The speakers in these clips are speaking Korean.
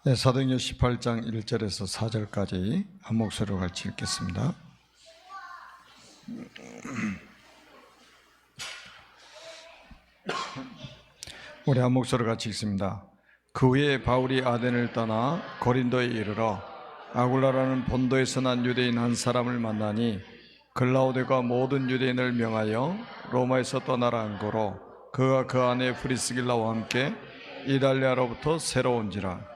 네, 사도행전 18장 1절에서 4절까지 한 목소리로 같이 읽겠습니다. 우리 한 목소리로 같이 읽습니다. 그 후에 바울이 아덴을 떠나 고린도에 이르러 아굴라라는 본도에서 난 유대인 한 사람을 만나니 글라우데가 모든 유대인을 명하여 로마에서 떠나라 한 거로 그가 그 안에 브리스길라와 함께 이달리아로부터 새로 온지라.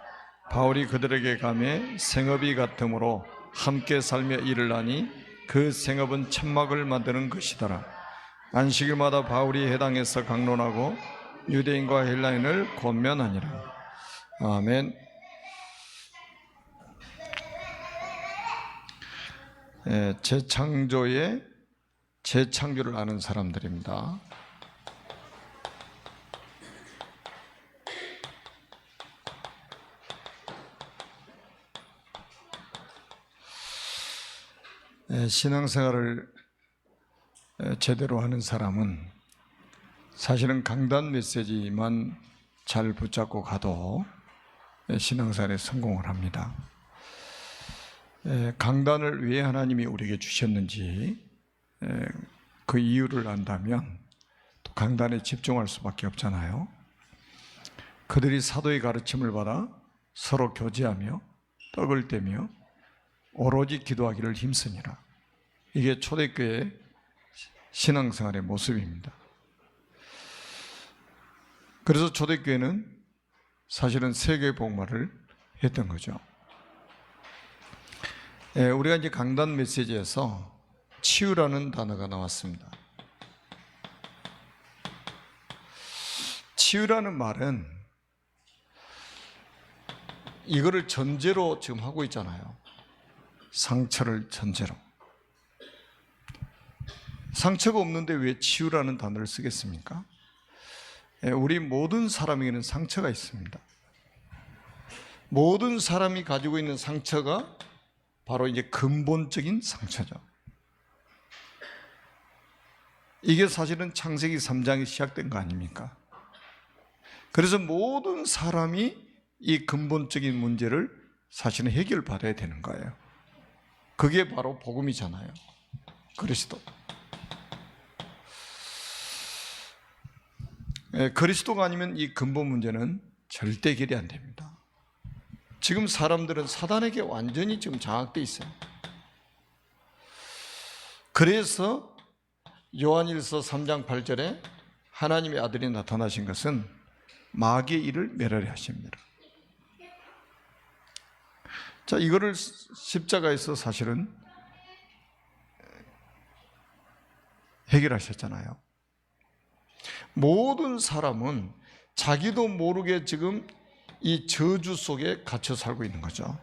바울이 그들에게 가매 생업이 같으므로 함께 살며 일을 하니 그 생업은 천막을 만드는 것이더라. 안식일마다 바울이 회당에서 강론하고 유대인과 헬라인을 권면하니라. 아멘. 재창조의 재창조를 아는 사람들입니다. 신앙생활을 제대로 하는 사람은 사실은 강단 메시지만 잘 붙잡고 가도 신앙생활에 성공을 합니다. 강단을 왜 하나님이 우리에게 주셨는지 그 이유를 안다면 또 강단에 집중할 수밖에 없잖아요. 그들이 사도의 가르침을 받아 서로 교제하며 떡을 떼며 오로지 기도하기를 힘쓰니라. 이게 초대교회 신앙생활의 모습입니다. 그래서 초대교회는 사실은 세계 복음화를 했던 거죠. 우리가 이제 강단 메시지에서 치유라는 단어가 나왔습니다. 치유라는 말은 이거를 전제로 지금 하고 있잖아요. 상처를 전제로. 상처가 없는데 왜 치유라는 단어를 쓰겠습니까? 우리 모든 사람에게는 상처가 있습니다. 모든 사람이 가지고 있는 상처가 바로 이제 근본적인 상처죠. 이게 사실은 창세기 3장이 시작된 거 아닙니까? 그래서 모든 사람이 이 근본적인 문제를 사실은 해결받아야 되는 거예요. 그게 바로 복음이잖아요. 그리스도. 그리스도가 아니면 이 근본 문제는 절대 해결이 안 됩니다. 지금 사람들은 사단에게 완전히 지금 장악되어 있어요. 그래서 요한일서 3장 8절에 하나님의 아들이 나타나신 것은 마귀의 일을 멸하려 하십니다. 자, 이거를 십자가에서 사실은 해결하셨잖아요. 모든 사람은 자기도 모르게 지금 이 저주 속에 갇혀 살고 있는 거죠.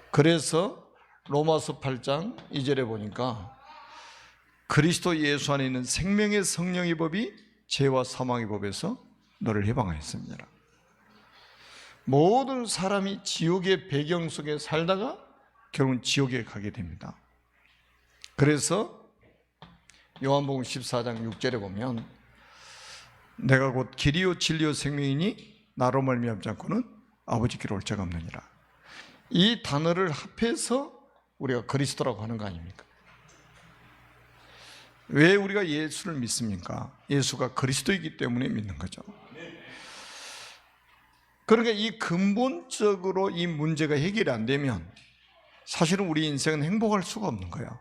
그래서 로마서 8장 2절에 보니까 그리스도 예수 안에 있는 생명의 성령의 법이 죄와 사망의 법에서 너를 해방하였습니다. 모든 사람이 지옥의 배경 속에 살다가 결국은 지옥에 가게 됩니다. 그래서 요한복음 14장 6절에 보면 내가 곧 길이요 진리요 생명이니 나로 말미암지 않고는 아버지께로 올 자가 없느니라. 이 단어를 합해서 우리가 그리스도라고 하는 거 아닙니까? 왜 우리가 예수를 믿습니까? 예수가 그리스도이기 때문에 믿는 거죠. 그러니까 이 근본적으로 이 문제가 해결이 안 되면 사실은 우리 인생은 행복할 수가 없는 거예요.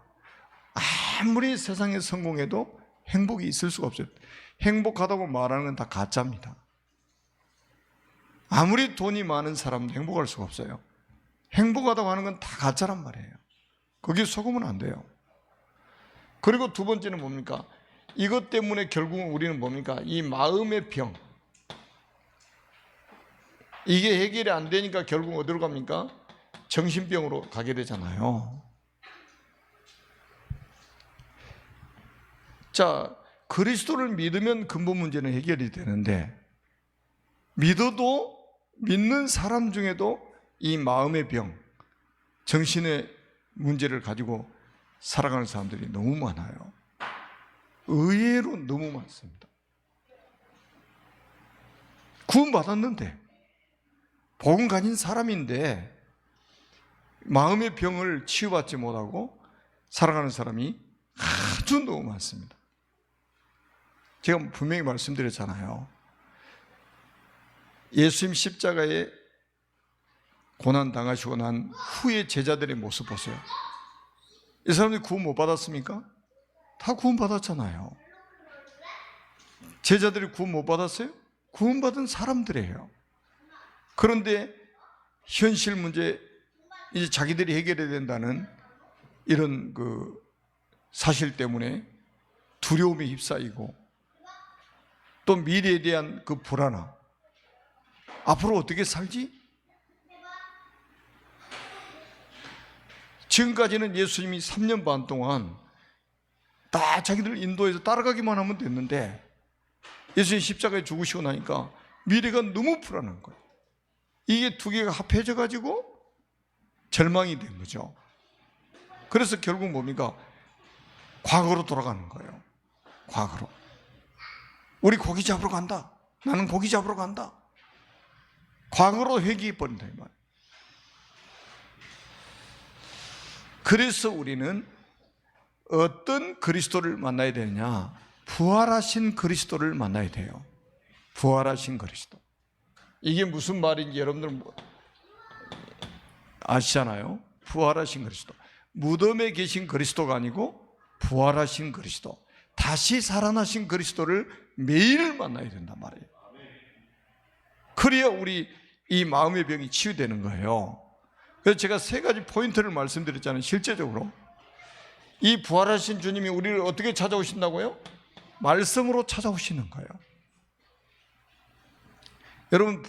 아무리 세상에 성공해도 행복이 있을 수가 없어요. 행복하다고 말하는 건 다 가짜입니다. 아무리 돈이 많은 사람도 행복할 수가 없어요. 행복하다고 하는 건 다 가짜란 말이에요. 거기에 속으면 안 돼요. 그리고 두 번째는 뭡니까? 이것 때문에 결국은 우리는 뭡니까? 이 마음의 병. 이게 해결이 안 되니까 결국 어디로 갑니까? 정신병으로 가게 되잖아요. 자, 그리스도를 믿으면 근본 문제는 해결이 되는데 믿어도 믿는 사람 중에도 이 마음의 병, 정신의 문제를 가지고 살아가는 사람들이 너무 많아요. 의외로 너무 많습니다. 구원받았는데 복음 가진 사람인데 마음의 병을 치유받지 못하고 살아가는 사람이 아주 너무 많습니다. 제가 분명히 말씀드렸잖아요. 예수님 십자가에 고난 당하시고 난 후에 제자들의 모습 보세요. 이 사람들이 구원 못 받았습니까? 다 구원 받았잖아요. 제자들이 구원 못 받았어요? 구원 받은 사람들이에요. 그런데 현실 문제, 이제 자기들이 해결해야 된다는 이런 그 사실 때문에 두려움에 휩싸이고 또 미래에 대한 그 불안함, 앞으로 어떻게 살지? 지금까지는 예수님이 3년 반 동안 다 자기들 인도해서 따라가기만 하면 됐는데 예수님 십자가에 죽으시고 나니까 미래가 너무 불안한 거예요. 이게 두 개가 합해져 가지고 절망이 된 거죠. 그래서 결국 뭡니까? 과거로 돌아가는 거예요. 과거로. 우리 고기 잡으러 간다. 나는 고기 잡으러 간다. 과거로 회귀해 버린다 이 말이에요. 그래서 우리는 어떤 그리스도를 만나야 되느냐? 부활하신 그리스도를 만나야 돼요. 부활하신 그리스도. 이게 무슨 말인지 여러분들 아시잖아요. 부활하신 그리스도. 무덤에 계신 그리스도가 아니고 부활하신 그리스도, 다시 살아나신 그리스도를 매일 만나야 된단 말이에요. 그래야 우리 이 마음의 병이 치유되는 거예요. 그래서 제가 세 가지 포인트를 말씀드렸잖아요. 실제적으로 이 부활하신 주님이 우리를 어떻게 찾아오신다고요? 말씀으로 찾아오시는 거예요. 여러분,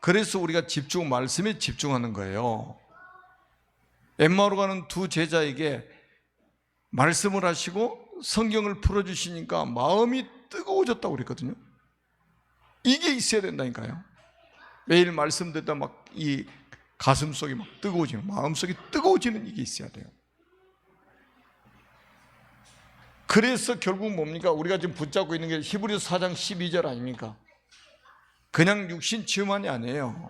그래서 우리가 말씀에 집중하는 거예요. 엠마오로 가는 두 제자에게 말씀을 하시고 성경을 풀어주시니까 마음이 뜨거워졌다고 그랬거든요. 이게 있어야 된다니까요. 매일 말씀 듣다 막 이 가슴 속이 막 뜨거워지는, 마음 속이 뜨거워지는 이게 있어야 돼요. 그래서 결국 뭡니까? 우리가 지금 붙잡고 있는 게 히브리서 4장 12절 아닙니까? 그냥 육신 치유만이 아니에요.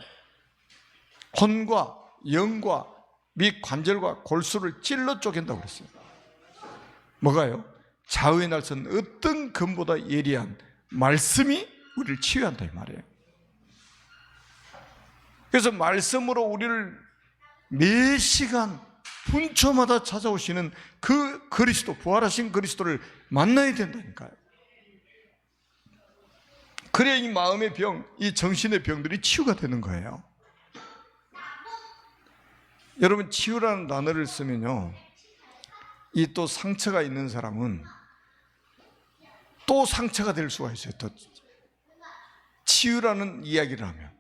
혼과 영과 및 관절과 골수를 찔러 쪼갠다고 그랬어요. 뭐가요? 좌우의 날선 어떤 검보다 예리한 말씀이 우리를 치유한다 이 말이에요. 그래서 말씀으로 우리를 매 시간 분초마다 찾아오시는 그 그리스도, 부활하신 그리스도를 만나야 된다니까요. 그래야 이 마음의 병, 이 정신의 병들이 치유가 되는 거예요. 여러분, 치유라는 단어를 쓰면요, 이 또 상처가 있는 사람은 또 상처가 될 수가 있어요. 또 치유라는 이야기를 하면.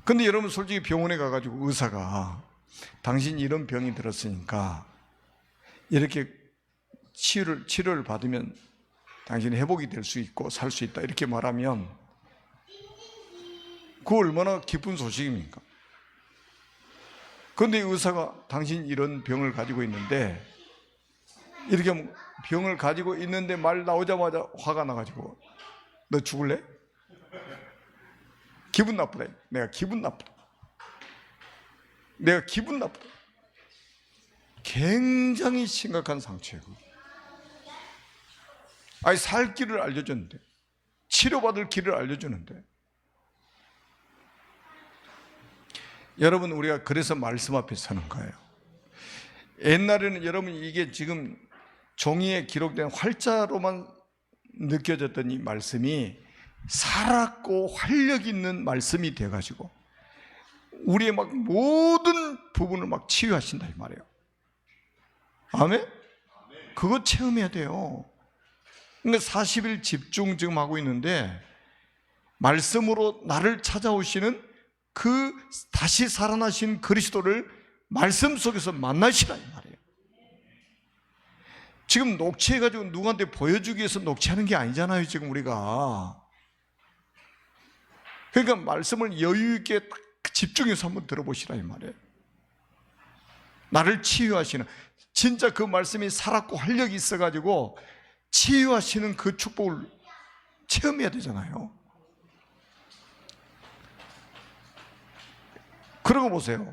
근데 여러분, 솔직히 병원에 가가지고 의사가 당신이 이런 병이 들었으니까 이렇게 치료를 받으면 당신이 회복이 될 수 있고 살 수 있다 이렇게 말하면 그거 얼마나 기쁜 소식입니까? 그런데 의사가 당신 이런 병을 가지고 있는데 이렇게 병을 가지고 있는데 말 나오자마자 화가 나가지고 너 죽을래? 기분 나쁘다. 내가 기분 나쁘다. 굉장히 심각한 상처예요. 아니, 살 길을 알려줬는데, 치료받을 길을 알려주는데. 여러분, 우리가 그래서 말씀 앞에 서는 거예요. 옛날에는 여러분, 이게 지금 종이에 기록된 활자로만 느껴졌던 이 말씀이 살았고 활력 있는 말씀이 돼가지고 우리의 막 모든 부분을 막 치유하신다 이 말이에요. 아멘? 그거 체험해야 돼요. 그러니까 40일 집중 지금 하고 있는데 말씀으로 나를 찾아오시는 그 다시 살아나신 그리스도를 말씀 속에서 만나시라 이 말이에요. 지금 녹취해가지고 누구한테 보여주기 위해서 녹취하는 게 아니잖아요. 지금 우리가. 그러니까 말씀을 여유 있게 집중해서 한번 들어보시라 이 말이에요. 나를 치유하시는, 진짜 그 말씀이 살았고 활력이 있어가지고 치유하시는 그 축복을 체험해야 되잖아요. 그러고 보세요.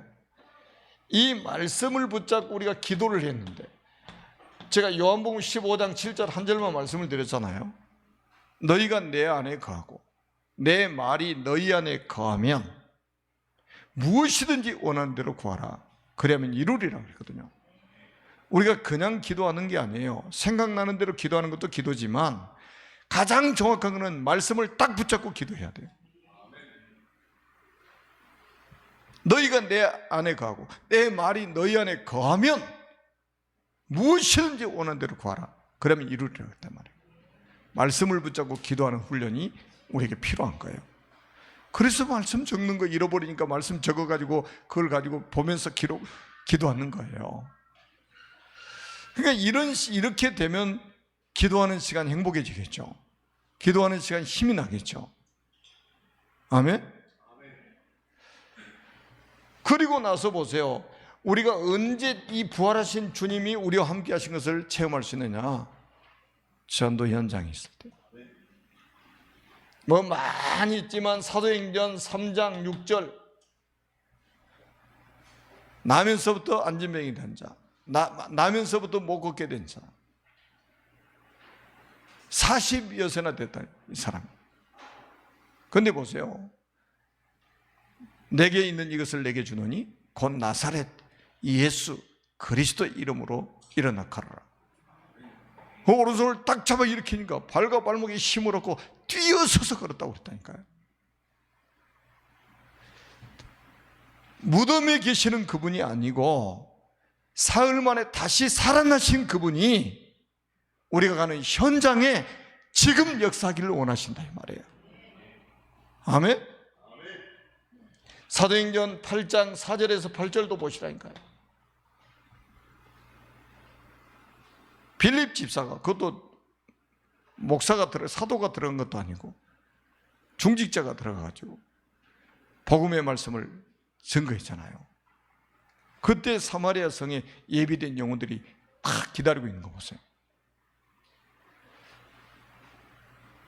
이 말씀을 붙잡고 우리가 기도를 했는데, 제가 요한복음 15장 7절 한 절만 말씀을 드렸잖아요. 너희가 내 안에 거하고 내 말이 너희 안에 거하면 무엇이든지 원하는 대로 구하라. 그러면 이루리라고 했거든요. 우리가 그냥 기도하는 게 아니에요. 생각나는 대로 기도하는 것도 기도지만 가장 정확한 것은 말씀을 딱 붙잡고 기도해야 돼요. 너희가 내 안에 거하고 내 말이 너희 안에 거하면 무엇이든지 원하는 대로 구하라. 그러면 이루리라고 했단 말이에요. 말씀을 붙잡고 기도하는 훈련이 우리에게 필요한 거예요. 그래서 말씀 적는 거 잃어버리니까 말씀 적어가지고 그걸 가지고 보면서 기도하는 거예요. 그러니까 이렇게 되면 기도하는 시간 행복해지겠죠. 기도하는 시간 힘이 나겠죠. 아멘? 그리고 나서 보세요. 우리가 언제 이 부활하신 주님이 우리와 함께 하신 것을 체험할 수 있느냐? 전도 현장에 있을 때. 뭐 많이 있지만 사도행전 3장 6절, 나면서부터 안진병이 된 자, 나면서부터 못 걷게 된 자, 40여 세나 됐다 이 사람. 그런데 보세요. 내게 있는 이것을 내게 주노니 곧 나사렛 예수 그리스도 이름으로 일어나 걸어라. 그 오른손을 딱 잡아 일으키니까 발과 발목에 힘을 얻고 뛰어서서 걸었다고 그랬다니까요. 무덤에 계시는 그분이 아니고 사흘 만에 다시 살아나신 그분이 우리가 가는 현장에 지금 역사하기를 원하신다 이 말이에요. 아멘? 사도행전 8장 4절에서 8절도 보시라니까요. 빌립 집사가, 그것도 목사가 사도가 들어간 것도 아니고 중직자가 들어가가지고 복음의 말씀을 증거했잖아요. 그때 사마리아 성에 예비된 영혼들이 다 기다리고 있는 거 보세요.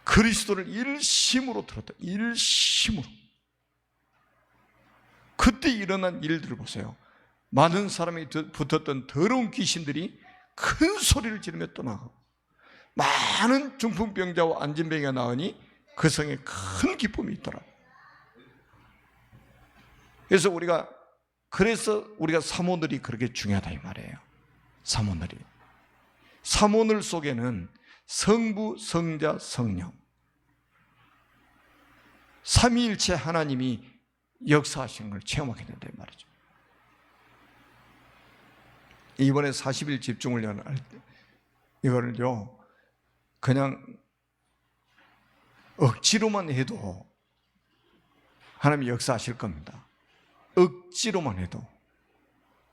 그리스도를 일심으로 들었다. 일심으로. 그때 일어난 일들을 보세요. 많은 사람이 붙었던 더러운 귀신들이 큰 소리를 지르며 떠나가고 많은 중풍병자와 안진병이가 나오니 그 성에 큰 기쁨이 있더라. 그래서 우리가 사모늘이 그렇게 중요하다 이 말이에요. 사모늘 속에는 성부, 성자, 성령 삼위일체 하나님이 역사하시는 걸 체험하게 된다 이 말이죠. 이번에 40일 집중훈련 할 때 이거를요 그냥 억지로만 해도 하나님이 역사하실 겁니다. 억지로만 해도.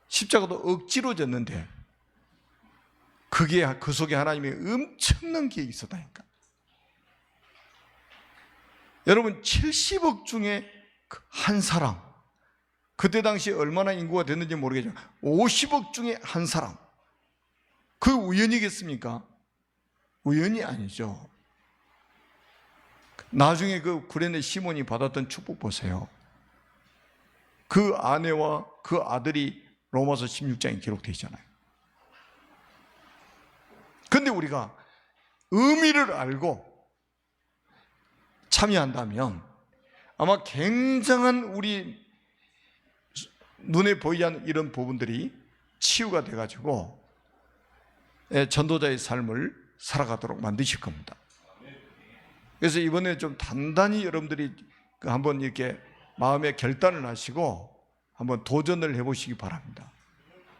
십자가도 억지로 졌는데 그 속에 하나님의 엄청난 계획이 있었다니까. 여러분 70억 중에 한 사람, 그때 당시 얼마나 인구가 됐는지 모르겠지만 50억 중에 한 사람, 그 우연이겠습니까? 우연이 아니죠. 나중에 그 구레네 시몬이 받았던 축복 보세요. 그 아내와 그 아들이 로마서 16장에 기록되어 있잖아요. 그런데 우리가 의미를 알고 참여한다면 아마 굉장한 우리 눈에 보이지 않는 이런 부분들이 치유가 돼가지고 전도자의 삶을 살아가도록 만드실 겁니다. 그래서 이번에 좀 단단히 여러분들이 한번 이렇게 마음의 결단을 하시고 한번 도전을 해보시기 바랍니다.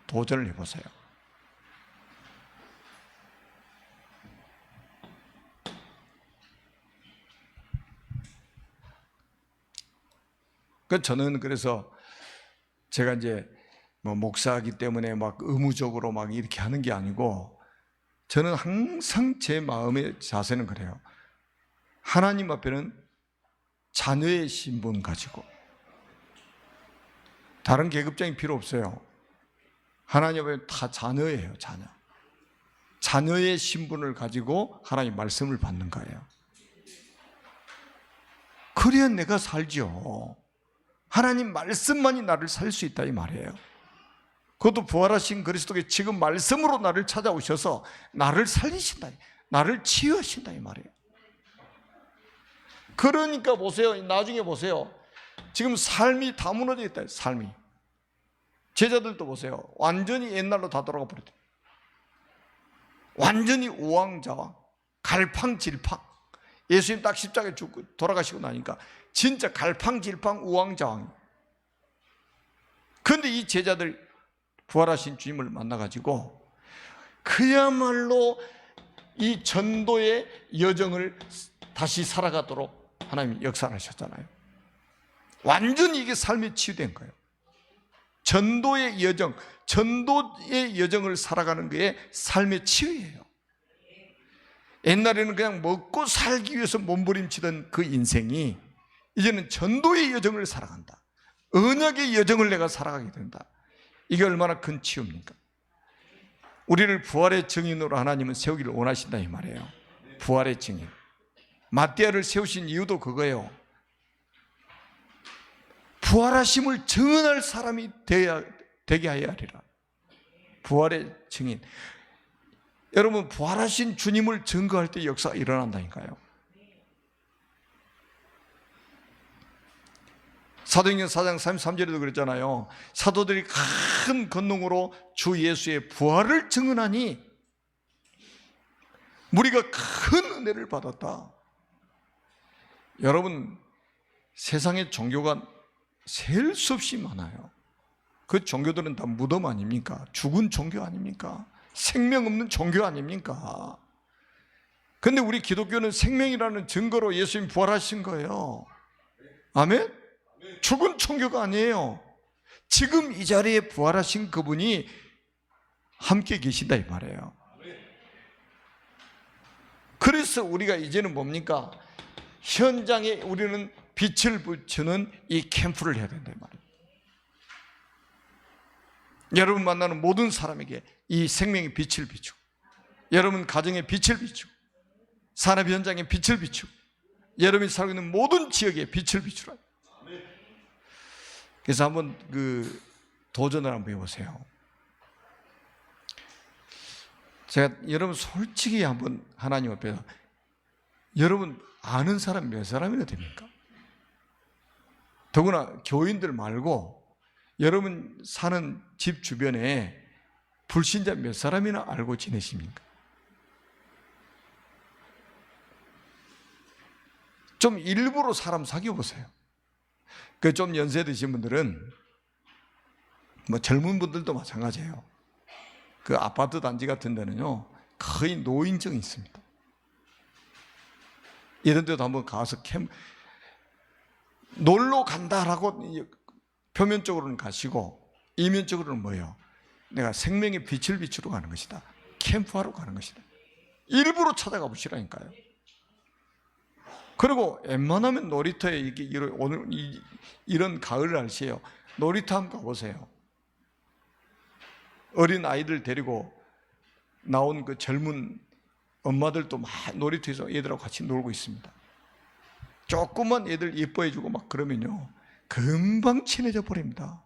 도전을 해보세요. 저는 그래서 제가 이제 뭐 목사이기 때문에 막 의무적으로 막 이렇게 하는 게 아니고 저는 항상 제 마음의 자세는 그래요. 하나님 앞에는 자녀의 신분 가지고 다른 계급장이 필요 없어요. 하나님 앞에 다 자녀예요. 자녀의 신분을 가지고 하나님 말씀을 받는 거예요. 그래야 내가 살죠. 하나님 말씀만이 나를 살 수 있다 이 말이에요. 그것도 부활하신 그리스도께 지금 말씀으로 나를 찾아오셔서 나를 살리신다, 나를 치유하신다 이 말이에요. 그러니까 보세요, 나중에 보세요. 지금 삶이 다 무너져 있다. 삶이. 제자들도 보세요. 완전히 옛날로 다 돌아가 버렸다. 완전히 우왕좌왕, 갈팡질팡. 예수님 딱 십자가에 죽고 돌아가시고 나니까 진짜 갈팡질팡 우왕좌왕. 그런데 이 제자들 부활하신 주님을 만나가지고 그야말로 이 전도의 여정을 다시 살아가도록 하나님이 역사하셨잖아요. 완전히 이게 삶에 치유된 거예요. 전도의 여정, 전도의 여정을 살아가는 게 삶의 치유예요. 옛날에는 그냥 먹고 살기 위해서 몸부림치던 그 인생이 이제는 전도의 여정을 살아간다. 언약의 여정을 내가 살아가게 된다. 이게 얼마나 큰 치유입니까? 우리를 부활의 증인으로 하나님은 세우기를 원하신다 이 말이에요. 부활의 증인. 마띠아를 세우신 이유도 그거예요. 부활하심을 증언할 사람이 되게 하여야 하리라. 부활의 증인. 여러분, 부활하신 주님을 증거할 때 역사가 일어난다니까요. 사도행전 4장 33절에도 그랬잖아요. 사도들이 큰 권능으로 주 예수의 부활을 증언하니 우리가 큰 은혜를 받았다. 여러분, 세상의 종교가 셀 수 없이 많아요. 그 종교들은 다 무덤 아닙니까? 죽은 종교 아닙니까? 생명 없는 종교 아닙니까? 그런데 우리 기독교는 생명이라는 증거로 예수님 부활하신 거예요. 아멘? 죽은 종교가 아니에요. 지금 이 자리에 부활하신 그분이 함께 계신다 이 말이에요. 그래서 우리가 이제는 뭡니까? 현장에 우리는 빛을 비추는 이 캠프를 해야 된다 이 말이에요. 여러분 만나는 모든 사람에게 이 생명의 빛을 비추고, 여러분 가정에 빛을 비추고, 산업 현장에 빛을 비추고, 여러분이 살고 있는 모든 지역에 빛을 비추라. 그래서 한번 그 도전을 한번 해보세요. 제가 여러분 솔직히 한번 하나님 앞에서, 여러분 아는 사람 몇 사람이나 됩니까? 더구나 교인들 말고 여러분 사는 집 주변에 불신자 몇 사람이나 알고 지내십니까? 좀 일부러 사람 사귀어 보세요. 그 좀 연세 드신 분들은, 뭐 젊은 분들도 마찬가지예요. 그 아파트 단지 같은 데는요 거의 노인정이 있습니다. 이런 데도 한번 가서 놀러 간다라고 표면적으로는 가시고 이면적으로는 뭐예요? 내가 생명의 빛을 비추러 가는 것이다. 캠프하러 가는 것이다. 일부러 찾아가 보시라니까요. 그리고 웬만하면 놀이터에 이게 오늘 이런 가을 날씨에요. 놀이터 한번 가보세요. 어린 아이들 데리고 나온 그 젊은 엄마들도 막 놀이터에서 애들하고 같이 놀고 있습니다. 조그만 애들 예뻐해주고 막 그러면요 금방 친해져 버립니다.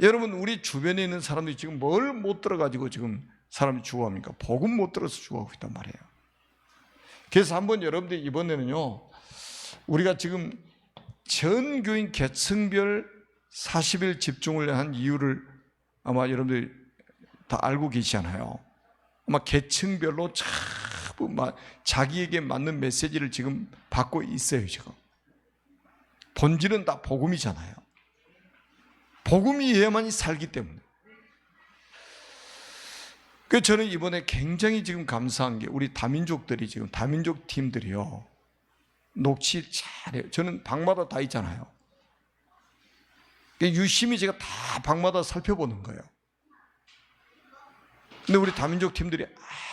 여러분, 우리 주변에 있는 사람들이 지금 뭘 못 들어가지고 지금 사람이 죽어갑니까? 복음 못 들어서 죽어가고 있단 말이에요. 그래서 한번 여러분들 이번에는요 우리가 지금 전 교인 계층별 40일 집중을 한 이유를 아마 여러분들이 다 알고 계시잖아요. 아마 계층별로 자기에게 맞는 메시지를 지금 받고 있어요. 지금 본질은 다 복음이잖아요. 복음이어야만이 살기 때문에. 그래서 저는 이번에 굉장히 지금 감사한 게 우리 다민족들이 지금 다민족 팀들이요 녹취 잘해요. 저는 방마다 다 있잖아요. 유심히 제가 다 방마다 살펴보는 거예요. 근데 우리 다민족 팀들이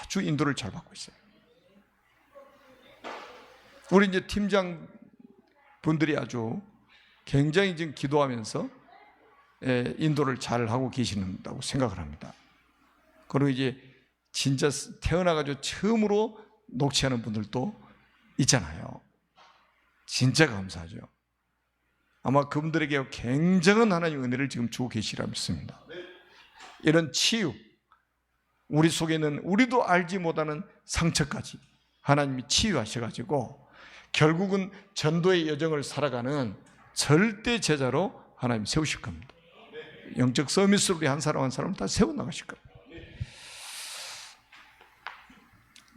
아주 인도를 잘 받고 있어요. 우리 이제 팀장 분들이 아주 굉장히 지금 기도하면서 인도를 잘 하고 계신다고 생각을 합니다. 그리고 이제 진짜 태어나가지고 처음으로 녹취하는 분들도 있잖아요. 진짜 감사하죠. 아마 그분들에게 굉장한 하나님의 은혜를 지금 주고 계시리라 믿습니다. 이런 치유, 우리 속에 있는 우리도 알지 못하는 상처까지 하나님이 치유하셔가지고 결국은 전도의 여정을 살아가는 절대 제자로 하나님 세우실 겁니다. 영적 서밋으로 우리 한 사람 한 사람 다 세워나가실 겁니다.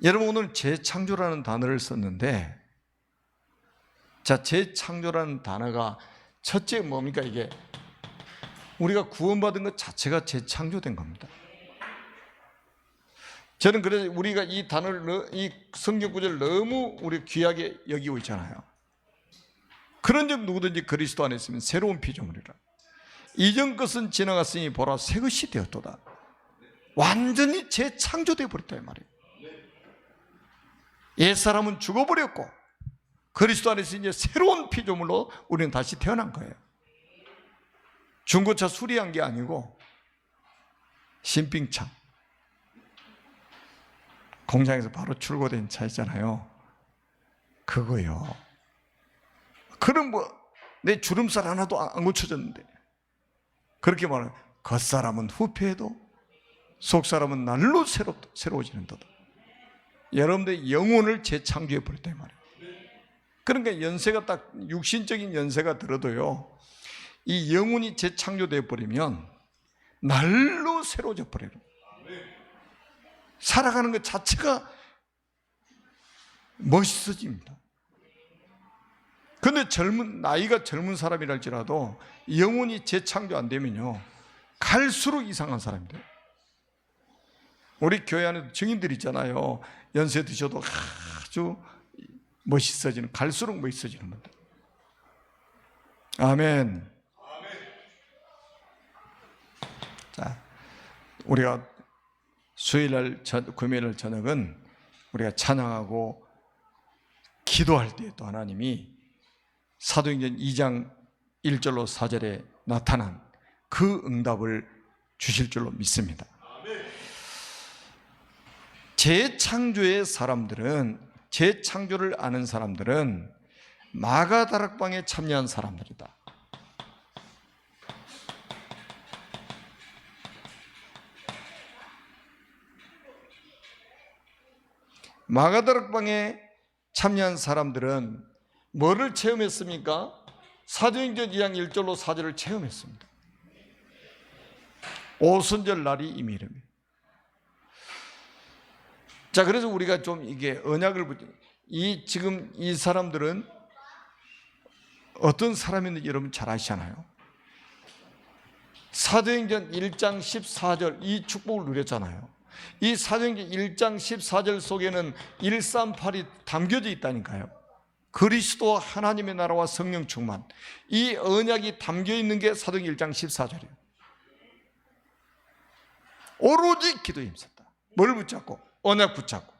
여러분, 오늘 재창조라는 단어를 썼는데, 자, 재창조라는 단어가 첫째 뭡니까? 이게 우리가 구원받은 것 자체가 재창조된 겁니다. 저는 그래서 우리가 이 단어를, 이 성경 구절을 너무 우리 귀하게 여기고 있잖아요. 그런 점 누구든지 그리스도 안에 있으면 새로운 피조물이라. 이전 것은 지나갔으니 보라 새 것이 되었도다. 완전히 재창조되어 버렸다 이 말이에요. 옛사람은 죽어버렸고 그리스도 안에서 이제 새로운 피조물로 우리는 다시 태어난 거예요. 중고차 수리한 게 아니고 신빙차, 공장에서 바로 출고된 차 있잖아요. 그거요. 그럼 내 주름살 하나도 안 고쳐졌는데, 그렇게 말하면 겉사람은 후패해도 속사람은 날로 새로워지는도다. 여러분들의 영혼을 재창조해 버렸다 이 말이에요. 그러니까 연세가 딱 육신적인 연세가 들어도요, 이 영혼이 재창조되어 버리면 날로 새로워져 버려요. 살아가는 것 자체가 멋있어집니다. 그런데 나이가 젊은 사람이랄지라도 영혼이 재창조 안 되면요, 갈수록 이상한 사람이 돼요. 우리 교회 안에도 증인들 있잖아요. 연세 드셔도 아주 멋있어지는, 갈수록 멋있어지는 분들. 아멘. 자, 우리가 수요일날, 금요일날 저녁은 우리가 찬양하고 기도할 때 또 하나님이 사도행전 2장 1절로 4절에 나타난 그 응답을 주실 줄로 믿습니다. 재창조의 사람들은, 재창조를 아는 사람들은 마가다락방에 참여한 사람들이다. 마가다락방에 참여한 사람들은 뭐를 체험했습니까? 사도행전 2장 1절로 4절을 체험했습니다. 오순절 날이 이미 이르며. 자, 그래서 우리가 좀 이게 언약을 지금 이 사람들은 어떤 사람인지 여러분 잘 아시잖아요. 사도행전 1장 14절 이 축복을 누렸잖아요. 이 사도행전 1장 14절 속에는 138이 담겨져 있다니까요. 그리스도 하나님의 나라와 성령 충만, 이 언약이 담겨 있는 게 사도행전 1장 14절이에요. 오로지 기도에 힘썼다. 뭘 붙잡고? 언약 붙잡고.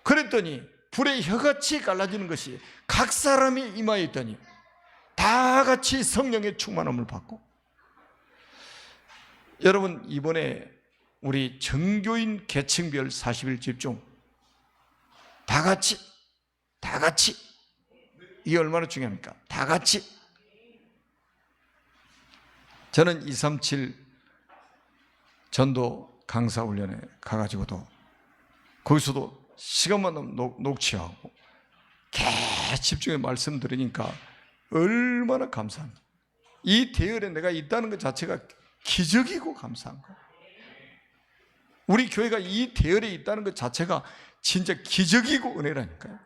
그랬더니 불의 혀같이 갈라지는 것이 각 사람이 임하에 있더니 다 같이 성령의 충만함을 받고. 여러분, 이번에 우리 정교인 계층별 40일 집중 다 같이 이게 얼마나 중요합니까? 다 같이. 저는 237 전도 강사 훈련에 가가지고도 거기서도 시간만 나면 녹취하고 집중해 말씀 들으니까 얼마나 감사합니다. 이 대열에 내가 있다는 것 자체가 기적이고 감사한 거예요. 우리 교회가 이 대열에 있다는 것 자체가 진짜 기적이고 은혜라니까요.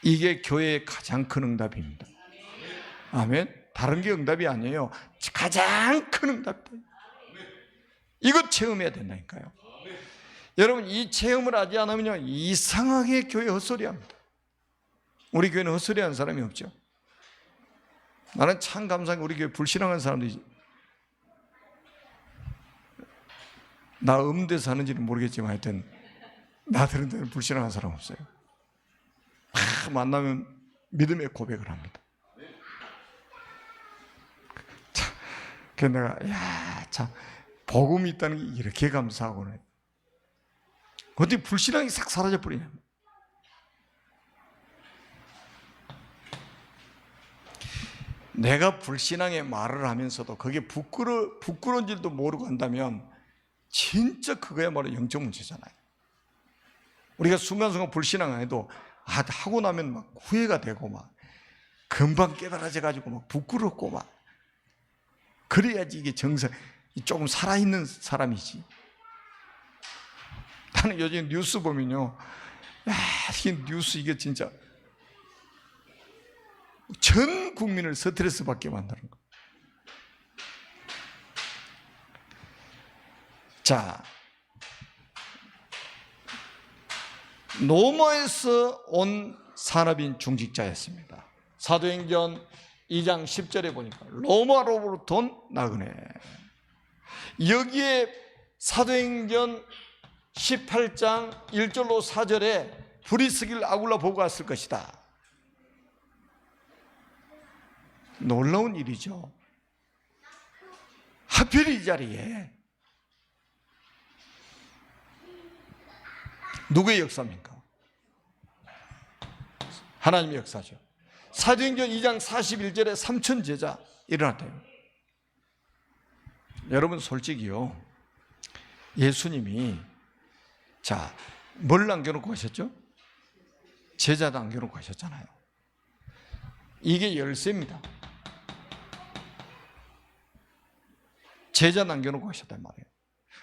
이게 교회의 가장 큰 응답입니다. 아멘. 다른 게 응답이 아니에요. 가장 큰 응답이다. 이거 체험해야 된다니까요. 여러분, 이 체험을 하지 않으면요, 이상하게 교회 헛소리합니다. 우리 교회는 헛소리하는 사람이 없죠. 나는 참 감사한 게 우리 교회 불신앙하는 사람들이, 나 음대 사는지는 모르겠지만 하여튼 나들은 데는 불신앙하는 사람 없어요. 만나면 믿음의 고백을 합니다. 그래서 내가 참 복음이 있다는 게 이렇게 감사하고는 어떻게 불신앙이 싹 사라져버리냐. 내가 불신앙의 말을 하면서도 그게 부끄러운 줄도 모르고 한다면 진짜 그거야말로 영적 문제잖아요. 우리가 순간순간 불신앙 안 해도 하고 나면 막 후회가 되고 막 금방 깨달아져 가지고 막 부끄럽고 막 그래야지 이게 정상 조금 살아있는 사람이지. 나는 요즘 뉴스 보면요, 이 뉴스 이게 진짜 전 국민을 스트레스 받게 만드는 거. 자, 로마에서 온 산업인 중직자였습니다. 사도행전 2장 10절에 보니까 로마로부터 온 나그네. 여기에 사도행전 18장 1절로 4절에 브리스길 아굴라 보고 왔을 것이다. 놀라운 일이죠. 하필 이 자리에 누구의 역사입니까? 하나님의 역사죠. 사도행전 2장 41절에 3천 제자 일어났대요. 여러분 솔직히요, 예수님이 뭘 남겨놓고 가셨죠? 제자 남겨놓고 가셨잖아요. 이게 열쇠입니다. 제자 남겨놓고 가셨단 말이에요.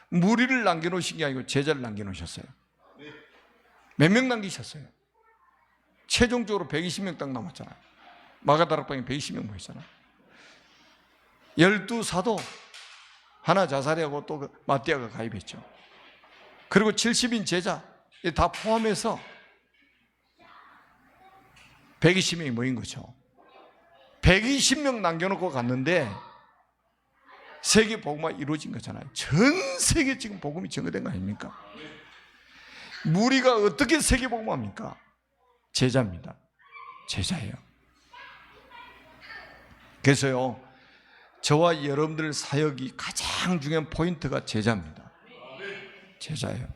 무리를 남겨놓으신 게 아니고 제자를 남겨놓으셨어요. 몇 명 남기셨어요? 최종적으로 120명 딱 남았잖아요. 마가다락방에 120명 모였잖아요. 12사도 하나 자살하고 또 마띠아가 가입했죠. 그리고 70인 제자 다 포함해서 120명이 모인 거죠. 120명 남겨놓고 갔는데 세계 복음화 이루어진 거잖아요. 전 세계 지금 복음이 증거된 거 아닙니까? 무리가 어떻게 세계 복음화합니까? 제자입니다. 제자예요. 그래서요, 저와 여러분들 사역이 가장 중요한 포인트가 제자입니다. 제자예요.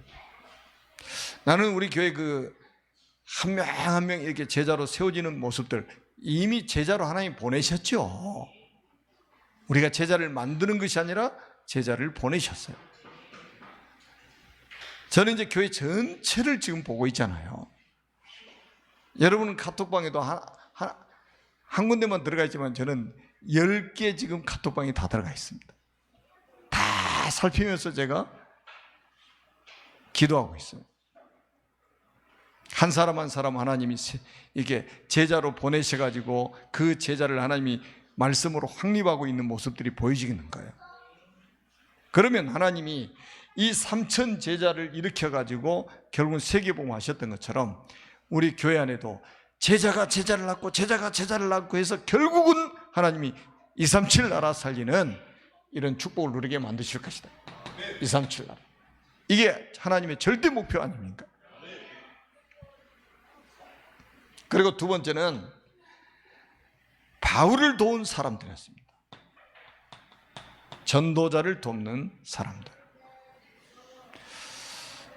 나는 우리 교회 한 명 한 명 이렇게 제자로 세워지는 모습들 이미 제자로 하나님 보내셨죠. 우리가 제자를 만드는 것이 아니라 제자를 보내셨어요. 저는 이제 교회 전체를 지금 보고 있잖아요. 여러분은 카톡방에도 한 군데만 들어가 있지만 저는 10개 지금 카톡방에 다 들어가 있습니다. 다 살피면서 제가 기도하고 있어요. 한 사람 한 사람 하나님이 이렇게 제자로 보내셔가지고 그 제자를 하나님이 말씀으로 확립하고 있는 모습들이 보여지는 거예요. 그러면 하나님이 이 3천 제자를 일으켜가지고 결국은 세계복음 하셨던 것처럼 우리 교회 안에도 제자가 제자를 낳고 제자가 제자를 낳고 해서 결국은 하나님이 237 나라 살리는 이런 축복을 누리게 만드실 것이다. 237 나라. 이게 하나님의 절대 목표 아닙니까? 그리고 두 번째는 바울을 도운 사람들이었습니다. 전도자를 돕는 사람들.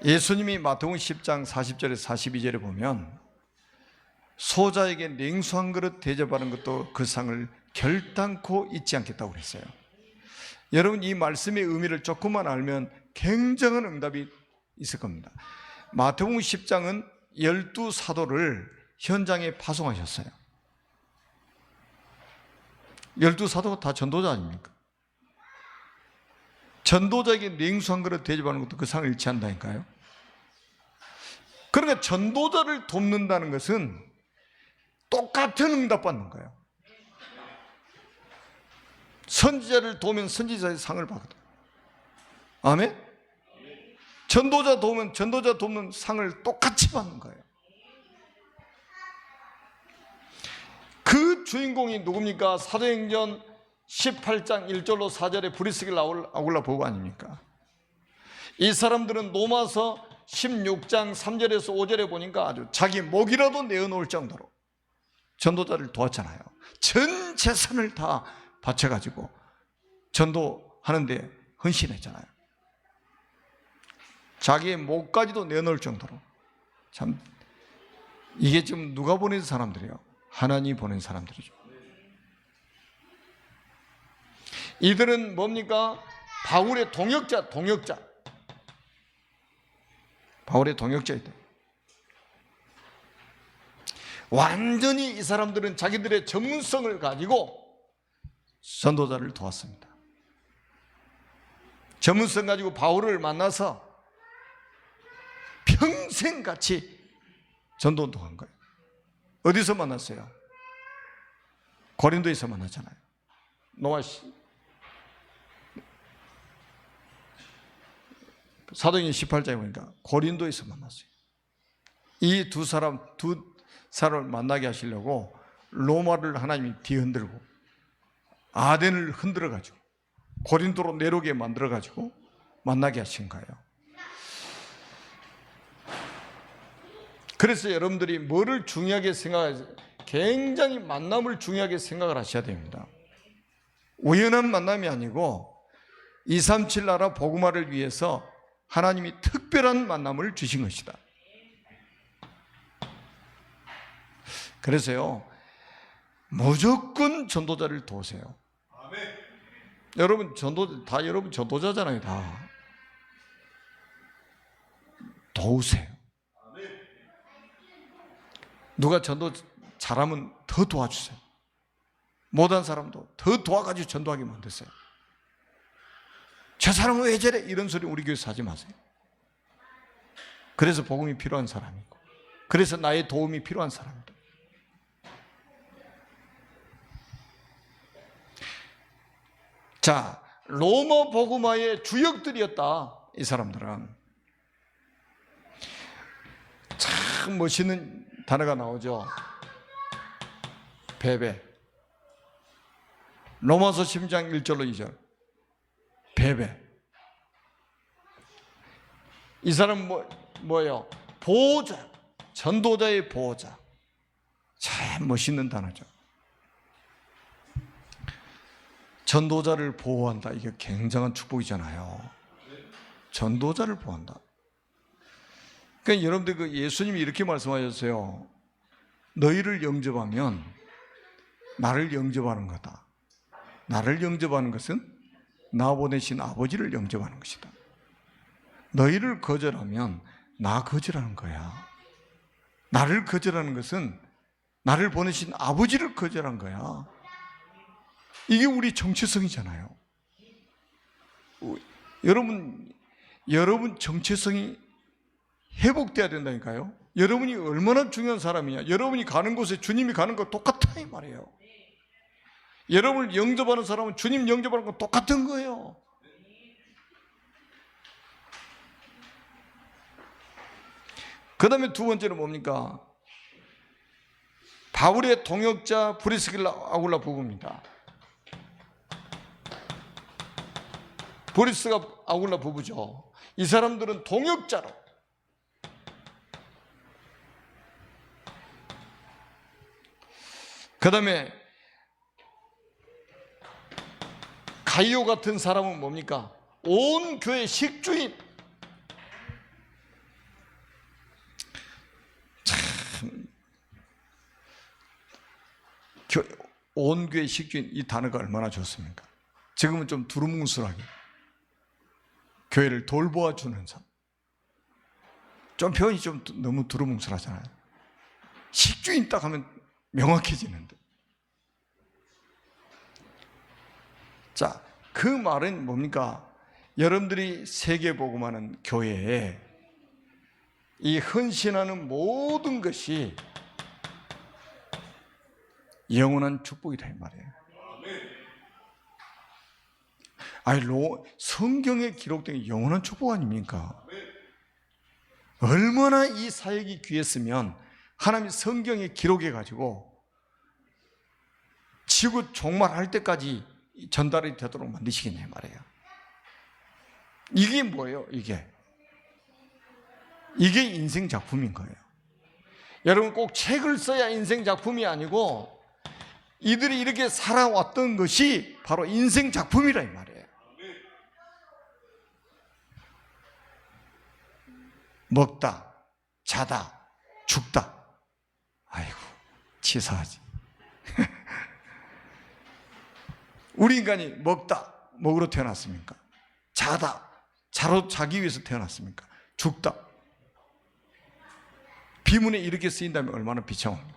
예수님이 마태복음 10장 40절에 42절에 보면 소자에게 냉수 한 그릇 대접하는 것도 그 상을 결단코 잊지 않겠다고 그랬어요. 여러분 이 말씀의 의미를 조금만 알면 굉장한 응답이 있을 겁니다. 마태복음 10장은 12사도를 현장에 파송하셨어요. 12사도가 다 전도자 아닙니까? 전도자에게 냉수 한 그릇 대접하는 것도 그 상을 잃지 않는다니까요. 그러니까 전도자를 돕는다는 것은 똑같은 응답받는 거예요. 선지자를 도우면 선지자의 상을 받거든. 아멘? 전도자 도우면 전도자 돕는 상을 똑같이 받는 거예요. 그 주인공이 누굽니까? 사도행전 18장 1절로 4절에 브리스길 아굴라 보고 아닙니까? 이 사람들은 로마서 16장 3절에서 5절에 보니까 아주 자기 목이라도 내어놓을 정도로 전도자를 도왔잖아요. 전 재산을 다 바쳐가지고 전도하는데 헌신했잖아요. 자기의 목까지도 내놓을 정도로. 참 이게 지금 누가 보낸 사람들이에요? 하나님이 보낸 사람들이죠. 이들은 뭡니까? 바울의 동역자. 바울의 동역자이다. 완전히 이 사람들은 자기들의 전문성을 가지고 전도자를 도왔습니다. 전문성 가지고 바울을 만나서 평생 같이 전도도 한 거예요. 어디서 만났어요? 고린도에서 만났잖아요. 노아씨 사도행전 18장에 보니까 고린도에서 만났어요. 이 두 사람을 만나게 하시려고 로마를 하나님이 뒤흔들고 아덴을 흔들어가지고 고린도로 내려오게 만들어가지고 만나게 하신 거예요. 그래서 여러분들이 뭐를 중요하게 생각하세요? 굉장히 만남을 중요하게 생각을 하셔야 됩니다. 우연한 만남이 아니고 237 나라 복음화를 위해서 하나님이 특별한 만남을 주신 것이다. 그래서요, 무조건 전도자를 도우세요. 여러분 여러분 전도자잖아요. 다 도우세요. 누가 전도 잘하면 더 도와주세요. 못한 사람도 더 도와가지고 전도하게 만드세요. 저 사람은 왜 저래? 이런 소리 우리 교회에서 하지 마세요. 그래서 복음이 필요한 사람이고, 그래서 나의 도움이 필요한 사람이다. 자, 로마 복음화의 주역들이었다. 이 사람들은 참 멋있는 단어가 나오죠. 배배. 로마서 10장 1절로 2절. 배배. 이 사람은 뭐예요? 보호자. 전도자의 보호자. 참 멋있는 단어죠. 전도자를 보호한다. 이게 굉장한 축복이잖아요. 전도자를 보호한다. 그러니까 여러분들 예수님이 이렇게 말씀하셨어요. 너희를 영접하면 나를 영접하는 거다. 나를 영접하는 것은 나 보내신 아버지를 영접하는 것이다. 너희를 거절하면 나 거절하는 거야. 나를 거절하는 것은 나를 보내신 아버지를 거절한 거야. 이게 우리 정체성이잖아요. 여러분 정체성이 회복돼야 된다니까요. 여러분이 얼마나 중요한 사람이냐. 여러분이 가는 곳에 주님이 가는 거 똑같아 이 말이에요. 여러분을 영접하는 사람은 주님 영접하는 건 똑같은 거예요. 그 다음에 두 번째는 뭡니까? 바울의 동역자 브리스길라 아굴라 부부입니다. 브리스가 아굴라 부부죠. 이 사람들은 동역자로 그 다음에 가이오 같은 사람은 뭡니까? 온 교회 식주인. 참, 온 교회 식주인 이 단어가 얼마나 좋습니까? 지금은 좀 두루뭉술하게 교회를 돌보아 주는 사람. 좀 표현이 좀 너무 두루뭉술하잖아요. 식주인 딱 하면 명확해지는데. 자, 그 말은 뭡니까? 여러분들이 세계복음하는 교회에 이 헌신하는 모든 것이 영원한 축복이다 이 말이에요. 아니, 성경에 기록된 게 영원한 축복 아닙니까? 얼마나 이 사역이 귀했으면 하나님이 성경에 기록해가지고 지구 종말할 때까지 전달이 되도록 만드시겠냐 말이에요. 이게 뭐예요? 이게 인생 작품인 거예요. 여러분 꼭 책을 써야 인생 작품이 아니고 이들이 이렇게 살아왔던 것이 바로 인생 작품이라 이 말이에요. 먹다, 자다, 죽다. 아이고, 치사하지. 우리 인간이 먹다, 먹으러 태어났습니까? 자다, 자기 위해서 태어났습니까? 죽다. 비문에 이렇게 쓰인다면 얼마나 비참합니까?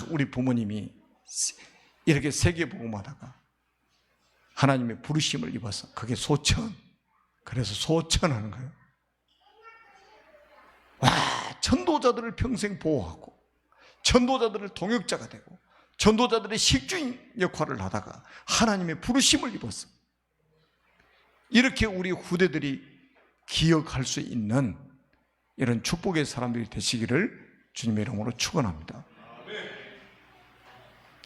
우리 부모님이 이렇게 세계복음하다가 하나님의 부르심을 입어서 그게 소천, 그래서 소천하는 거예요. 와, 전도자들을 평생 보호하고 전도자들을 동역자가 되고 전도자들의 식주인 역할을 하다가 하나님의 부르심을 입었어. 이렇게 우리 후대들이 기억할 수 있는 이런 축복의 사람들이 되시기를 주님의 이름으로 축원합니다.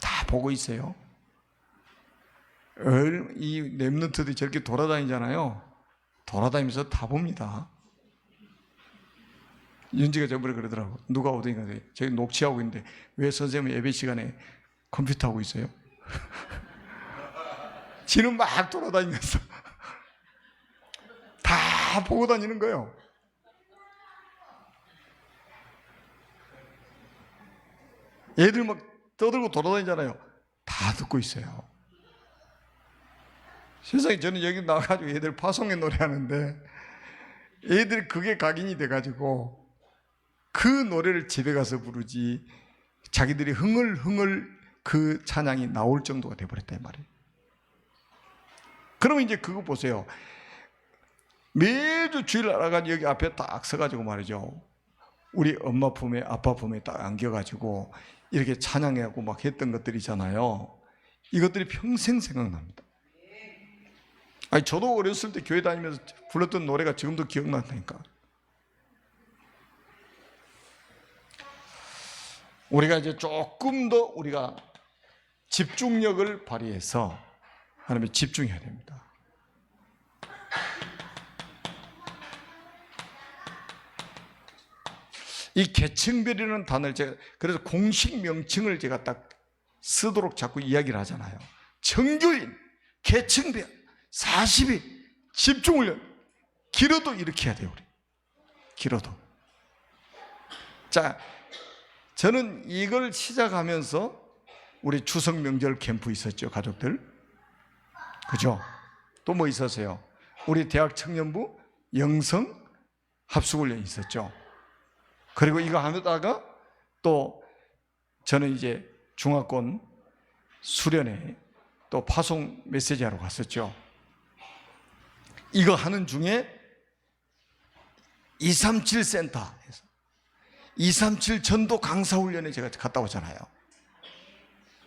다 보고 있어요. 이 렘넌트들이 저렇게 돌아다니잖아요. 돌아다니면서 다 봅니다. 윤지가 저번에 그러더라고. 누가 오더니까 저기 녹취하고 있는데 왜 선생님 예배 시간에 컴퓨터 하고 있어요? 지는 막 돌아다니면서 다 보고 다니는 거예요. 애들 막 떠들고 돌아다니잖아요. 다 듣고 있어요. 세상에 저는 여기 나와가지고 애들 파송의 노래 하는데 애들 그게 각인이 돼가지고 그 노래를 집에 가서 부르지 자기들이 흥얼흥얼 그 찬양이 나올 정도가 돼버렸단 말이에요. 그러면 이제 그거 보세요. 매주 주일 알아가지고 여기 앞에 딱 서가지고 말이죠. 우리 엄마 품에 아빠 품에 딱 안겨가지고 이렇게 찬양하고 막 했던 것들 있잖아요. 이것들이 평생 생각납니다. 아니 저도 어렸을 때 교회 다니면서 불렀던 노래가 지금도 기억난다니까. 우리가 이제 조금 더 우리가 집중력을 발휘해서 하나님에 집중해야 됩니다. 이 계층별이라는 단어를 제가 그래서 공식 명칭을 제가 딱 쓰도록 자꾸 이야기를 하잖아요. 정교인, 계층별, 40일, 집중훈련. 길어도 이렇게 해야 돼요, 우리. 길어도. 자, 저는 이걸 시작하면서 우리 추석 명절 캠프 있었죠, 가족들. 그죠? 또 뭐 있었어요? 우리 대학 청년부 영성 합숙훈련이 있었죠. 그리고 이거 하다가 또 저는 이제 중화권 수련회 또 파송 메시지 하러 갔었죠. 이거 하는 중에 237 센터에서 237 전도 강사훈련에 제가 갔다 오잖아요.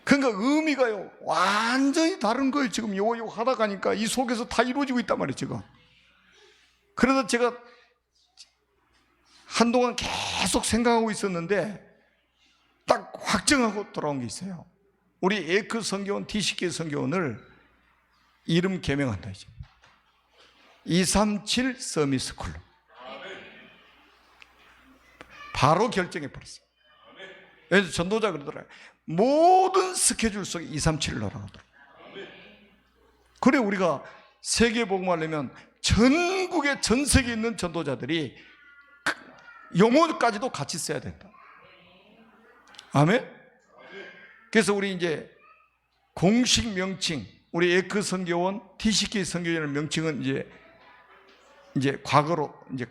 그러니까 의미가요 완전히 다른 거예요. 지금 요거 하다 가니까 이 속에서 다 이루어지고 있단 말이에요 지금. 그래서 제가 한동안 계속 생각하고 있었는데 딱 확정하고 돌아온 게 있어요. 우리 에크 선교원 TCK 선교원을 이름 개명한다 이제. 237 서밋스쿨로 바로 결정해 버렸어요. 그래서 전도자 그러더라고요. 모든 스케줄 속에 237을 넣으라고 하더라고요. 그래 우리가 세계 복음하려면 전국에 전 세계에 있는 전도자들이 용어까지도 같이 써야 된다. 아멘? 그래서 우리 이제 공식 명칭, 우리 에크 선교원, TCK 선교원의 명칭은 이제 과거로 이제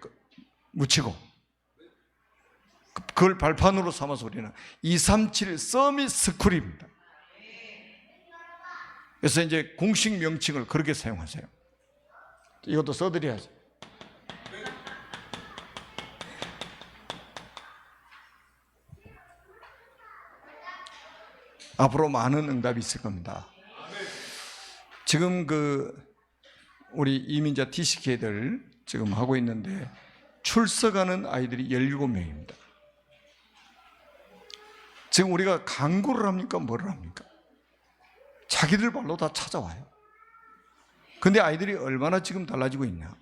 묻히고 그걸 발판으로 삼아서 우리는 237 서밋 스쿨입니다. 그래서 이제 공식 명칭을 그렇게 사용하세요. 이것도 써드려야죠. 앞으로 많은 응답이 있을 겁니다. 지금 우리 이민자 TCK들 지금 하고 있는데 출석하는 아이들이 17명입니다. 지금 우리가 강구를 합니까? 뭐를 합니까? 자기들 발로 다 찾아와요. 근데 아이들이 얼마나 지금 달라지고 있냐?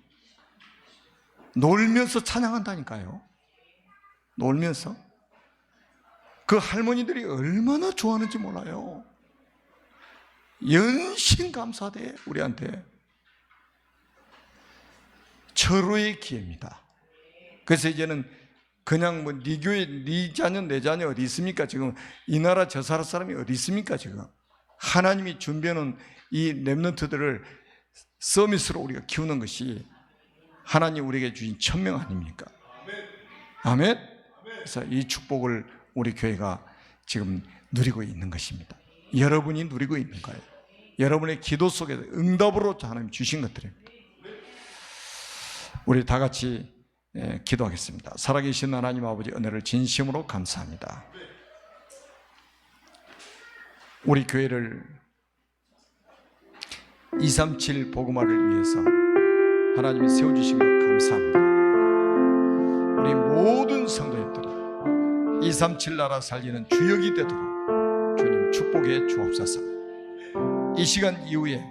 놀면서 찬양한다니까요. 놀면서. 그 할머니들이 얼마나 좋아하는지 몰라요. 연신 감사돼 우리한테. 절호의 기회입니다. 그래서 이제는 그냥 네 교회, 네 자녀, 내 자녀 어디 있습니까? 지금 이 나라 저 나라 사람이 어디 있습니까? 지금 하나님이 준비하는 이 렘넌트들을 서밋으로 우리가 키우는 것이 하나님 우리에게 주신 천명 아닙니까? 아멘. 그래서 이 축복을 우리 교회가 지금 누리고 있는 것입니다. 여러분이 누리고 있는 거예요. 여러분의 기도 속에서 응답으로 하나님 주신 것들입니다. 우리 다 같이 기도하겠습니다. 살아계신 하나님 아버지, 은혜를 진심으로 감사합니다. 우리 교회를 237 복음화를 위해서 하나님이 세워주신 것 감사합니다. 우리 모든 성도님들이 237 나라 살리는 주역이 되도록 주님 축복해 주옵소서. 이 시간 이후에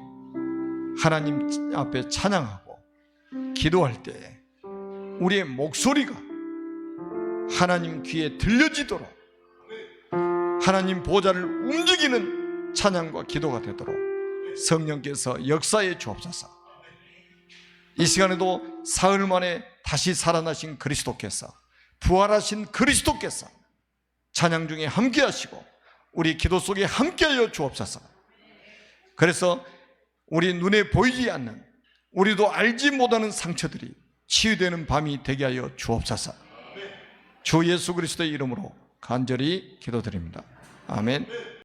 하나님 앞에 찬양하고 기도할 때에 우리의 목소리가 하나님 귀에 들려지도록 하나님 보좌를 움직이는 찬양과 기도가 되도록 성령께서 역사해 주옵소서. 이 시간에도 사흘 만에 다시 살아나신 그리스도께서, 부활하신 그리스도께서 찬양 중에 함께 하시고 우리 기도 속에 함께하여 주옵소서. 그래서 우리 눈에 보이지 않는, 우리도 알지 못하는 상처들이 치유되는 밤이 되게 하여 주옵소서. 주 예수 그리스도의 이름으로 간절히 기도드립니다. 아멘.